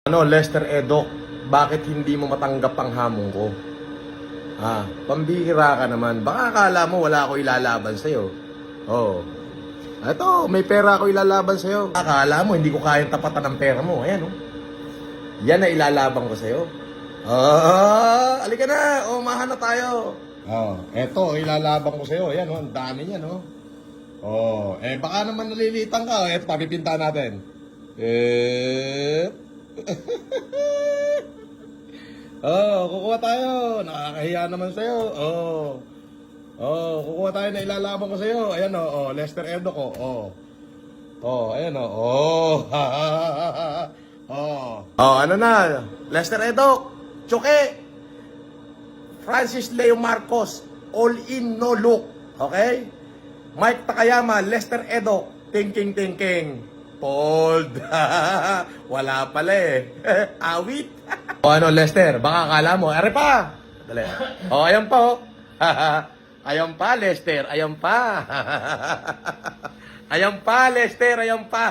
Lester Edok, bakit hindi mo matanggap ang hamon ko? Pambihira ka naman. Baka akala mo wala ako ilalaban sa'yo. Oh. Eto, may pera ako ilalaban sa'yo. Akala mo hindi ko kayang tapatan ng pera mo. Ayan, oh. Yan na ilalaban ko sa'yo. Alika na. Umahan na tayo. Eto, ilalaban ko sa'yo. Ayan, oh. Ang dami niyan, oh. Baka naman nalilitan ka. Eto, papipinta natin. Kukuha tayo. Nakakahiya naman sa'yo. Kukuha tayo na ilalaban ko sa'yo. Ayan, Lester Edok, ayan, ano na? Lester Edok, Choke, Francis Leo Marcos, all in, no look. Okay? Mike Takayama, Lester Edok, thinking. Fold. Wala pala eh. Awit. Lester, baka akala mo, are pa. Dali. Ayan pa, Ayan pa, Lester. Ayan pa. Ayan pa, Lester. Ayan pa.